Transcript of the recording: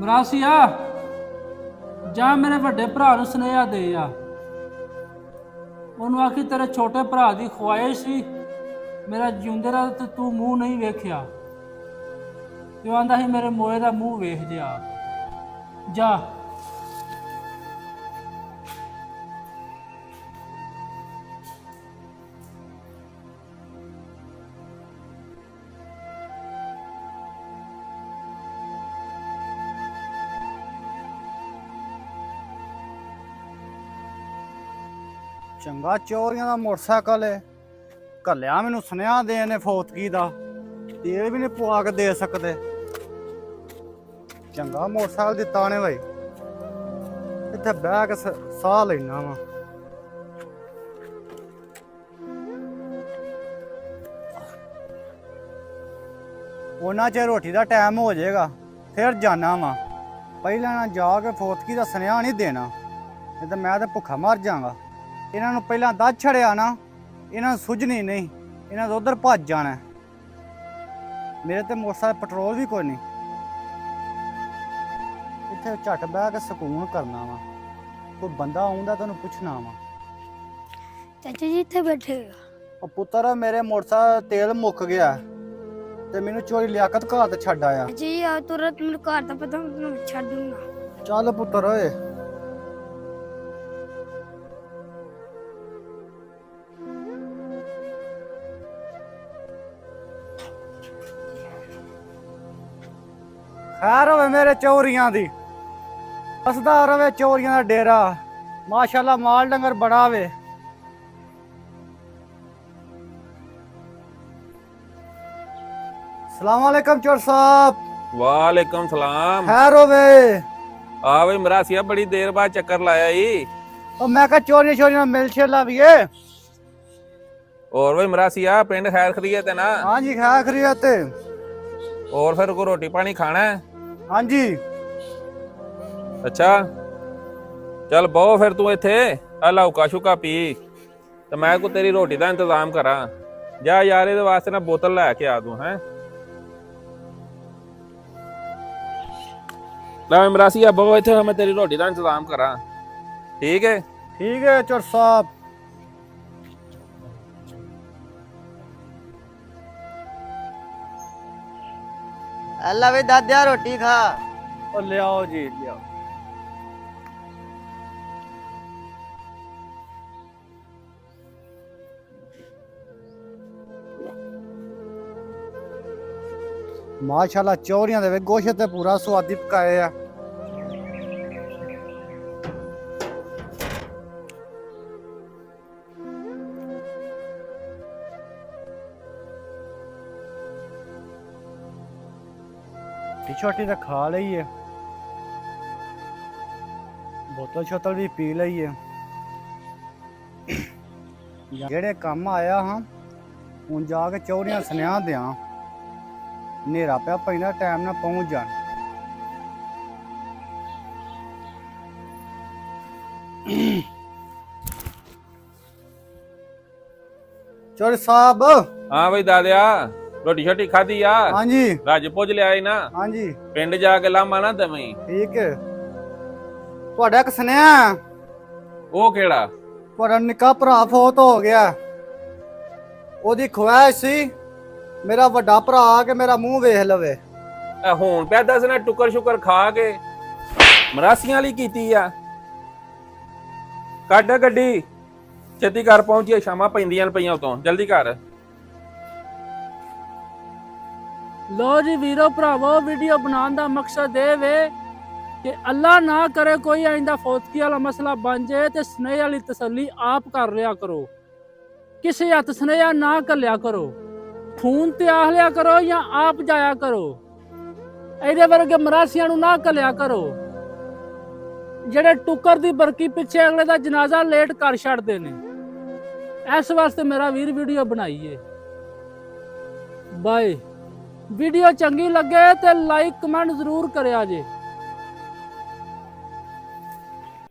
ਮਰਾਸੀਆ ਜਾਂ ਮੇਰੇ ਵੱਡੇ ਭਰਾ ਨੂੰ ਸੁਨੇਹਾ ਦੇ ਆ, ਉਹਨੂੰ ਆਖੀ ਤੇਰੇ ਛੋਟੇ ਭਰਾ ਦੀ ਖੁਆਇਸ਼ ਸੀ ਮੇਰਾ ਜਿਉਂਦੇ ਦਾ ਤੇ ਤੂੰ ਮੂੰਹ ਨਹੀਂ ਵੇਖਿਆ, ਤੇ ਉਹ ਆਂਦਾ ਸੀ ਮੇਰੇ ਮੋਏ ਦਾ ਮੂੰਹ ਵੇਖ ਜਾ। ਜਾ ਚੰਗਾ ਚੋਰੀਆਂ ਦਾ ਮੋਟਰਸਾਈਕਲ ਏ, ਘੱਲਿਆ ਮੈਨੂੰ ਸੁਨੇਹਾ ਦੇ ਨੇ ਫੌਤਗੀ ਦਾ, ਤੇਲ ਵੀ ਨਹੀਂ ਪਵਾ ਕੇ ਦੇ ਸਕਦੇ। ਚੰਗਾ ਮੋਟਰਸਾਈਕਲ ਦਿੱਤਾ ਨੇ ਬਾਈ, ਇੱਥੇ ਬਹਿ ਕੇ ਸਾਹ ਲੈਣਾ ਵਾ। ਉਹਨਾਂ ਚ ਰੋਟੀ ਦਾ ਟਾਈਮ ਹੋ ਜਾਏਗਾ, ਫਿਰ ਜਾਣਾ ਵਾ। ਪਹਿਲਾਂ ਨਾ ਜਾ ਕੇ ਫੌਤਗੀ ਦਾ ਸੁਨੇਹਾ ਨਹੀਂ ਦੇਣਾ, ਨਹੀਂ ਤਾਂ ਮੈਂ ਤਾਂ ਭੁੱਖਾ ਮਰ ਜਾਵਾਂਗਾ। ਇਹਨਾਂ ਨੂੰ ਪਹਿਲਾਂ ਦੱਸ ਛੜਿਆ ਨਾ, ਇਹਨਾਂ ਨੂੰ ਸੁਝਣੀ ਨਹੀਂ, ਇਹਨਾਂ ਦਾ ਉਧਰ ਭੱਜ ਜਾਣਾ। ਮੇਰੇ ਤੇ ਮੋਟਰਸਾਈਕਲ ਪੈਟਰੋਲ ਵੀ ਕੋਈ ਨਹੀਂ, ਇੱਥੇ ਝੱਟ ਬਹਿ ਕੇ ਸਕੂਨ ਕਰਨਾ ਵਾ। ਕੋਈ ਬੰਦਾ ਆਉਂਦਾ ਤੈਨੂੰ ਪੁੱਛਣਾ ਵਾ। ਚਾਚਾ ਜੀ ਇੱਥੇ ਬੈਠੇ ਹੋ? ਉਹ ਪੁੱਤਰ ਮੇਰੇ ਮੋਟਰਸਾਈਕਲ ਤੇਲ ਮੁੱਕ ਗਿਆ ਤੇ ਮੈਨੂੰ ਚੋਰੀ ਲਿਆਕਤ ਘਰ ਤੇ ਛੱਡ ਆਇਆ। ਜੀ ਆ ਤੁਰਤ ਮੈਨੂੰ ਘਰ ਦਾ ਪਤਾ, ਮੈਂ ਛੱਡ ਦੂੰਗਾ। ਚੱਲ ਪੁੱਤਰ ਓਏ। ਖੈਰ ਹੋਵੇ ਮੇਰੇ ਚੋਰੀਆਂ ਦੀ, ਵਸਦਾ ਰਵੇ ਚੋਰੀਆਂ ਦਾ ਡੇਰਾ। ਮਾਸ਼ਾਅੱਲਾ ਮਾਲ ਡੰਗਰ ਬੜਾ ਵੇ। ਸਲਾਮ ਅਲੈਕਮ ਚੋਰ ਸਾਹਿਬ। वालेकुम सलाम। ਖੈਰ ਹੋਵੇ। आ भाई मरासिया बड़ी देर बाद चक्कर लाया ही। ਉਹ ਮੈਂ ਕਿਹਾ ਚੋਰੀਆਂ ਚੋਰੀਆਂ ਮਿਲ ਛੇਲਾ ਵੀ ਏ। और भाई मरासिया पिंड खैर खरीत है ना? ਹਾਂਜੀ ਖੈਰ ਖਰੀਅਤ। और फिर को रोटी पानी खाना है? ਹਾਂਜੀ अच्छा चल बहु फिर तू इथे आ लौका शुका पी तो मैं को तेरी रोटी का इंतजाम करा। जा यार ये वास्ते ना बोतल लैके आ तू है। ला मरासिया बहु इथे मैं तेरी रोटी का इंतजाम करा, ठीक है? ਠੀਕ ਹੈ ਚੋਰ ਸਾਹਿਬ। ਅੱਲਾ ਵੇ ਦਾਦਿਆ ਰੋਟੀ ਖਾ। ਉਹ ਲਿਆਓ ਜੀ ਲਿਆਓ। ਮਾਸ਼ਾਅੱਲਾ ਚੋਰੀਆਂ ਦੇ ਵੇ ਗੋਸ਼ਤ ਤੇ ਪੂਰਾ ਸਵਾਦੀ ਪਕਾਏ ਆ। ਛੋਟੀ ਤਾਂ ਖਾ ਲਈ ਹੈ, ਬੋਤਲ ਛੋਤਲ ਵੀ ਪੀ ਲਈ ਹੈ। ਜਿਹੜੇ ਕੰਮ ਆਇਆ ਹਾਂ ਹੁਣ ਜਾ ਕੇ ਚੋਰੀਆਂ ਸੁਨੇਹਾ ਦਿਆਂ, ਹਨੇਰਾ ਪਿਆ ਪੈਂਦਾ, ਟਾਈਮ ਨਾਲ ਪਹੁੰਚ ਜਾਣ। ਚੋਰ ਸਾਹਿਬ। हाँ भाई दादिया रोटी छोटी खाधी आ? ਹਾਂਜੀ रज पुज लिया ना? ਹਾਂਜੀ पिंड जाके लामा ना दवी। ਠੀਕ ਹੈ। ਤੁਹਾਡਾ ਇੱਕ ਸੁਨੇਹਾ, वो केड़ा? ਤੁਹਾਡਾ ਨਿੱਕਾ ਭਰਾ ਫੌਤ ਹੋ ਗਿਆ। ਉਹਦੀ ਖੁਆਇਸ਼ ਸੀ ਮੇਰਾ ਵੱਡਾ ਭਰਾ ਆ ਕੇ ਮੇਰਾ ਮੂੰਹ ਵੇਖ ਲਵੇ। ਹੁਣ ਪਿਆ ਦੱਸ ਨਾ ਟੁਕਰ ਸ਼ੁਕਰ ਖਾ ਕੇ ਮਰਾਸੀਆਂ ਵਾਲੀ ਕੀਤੀ ਆ। ਕੱਢ ਗੱਡੀ ਛੇਤੀ ਘਰ ਪਹੁੰਚੀਏ, ਸ਼ਾਮਾਂ ਪੈਂਦੀਆਂ ਪਈਆਂ ਉਤੋਂ, ਜਲਦੀ ਕਰ। ਲੋ ਜੀ ਵੀਰੋ ਭਰਾਵੋ, ਵੀਡੀਓ ਬਣਾਉਣ ਦਾ ਮਕਸਦ ਇਹ ਵੇ ਕਿ ਅੱਲਾ ਨਾ ਕਰੇ ਕੋਈ ਆਇੰਦਾ ਫੌਤਗੀ ਵਾਲਾ ਮਸਲਾ ਬਣ ਜਾਏ ਤੇ ਸੁਨੇਹੇ ਵਾਲੀ ਤਸੱਲੀ ਆਪ ਕਰ ਲਿਆ ਕਰੋ। ਕਿਸੇ ਹੱਥ ਸੁਨੇਹਾ ਨਾ ਘੱਲਿਆ ਕਰੋ, ਫੋਨ ਤੇ ਆਖ ਲਿਆ ਕਰੋ ਜਾਂ ਆਪ ਜਾਇਆ ਕਰੋ। ਇਹਦੇ ਵਰਗੇ ਮਰਾਸੀਆਂ ਨੂੰ ਨਾ ਘੱਲਿਆ ਕਰੋ ਜਿਹੜੇ ਟੁੱਕਰ ਦੀ ਬਰਕੀ ਪਿੱਛੇ ਅਗਲੇ ਦਾ ਜਨਾਜ਼ਾ ਲੇਟ ਕਰ ਛੱਡਦੇ ਨੇ। ਇਸ ਵਾਸਤੇ ਮੇਰਾ ਵੀਰ ਵੀਡੀਓ ਬਣਾਈਏ। ਬਾਏ। ਵੀਡੀਓ ਚੰਗੀ ਲੱਗੇ ਤੇ ਲਾਈਕ ਕਮੈਂਟ ਜ਼ਰੂਰ ਕਰਿਆ ਜੇ।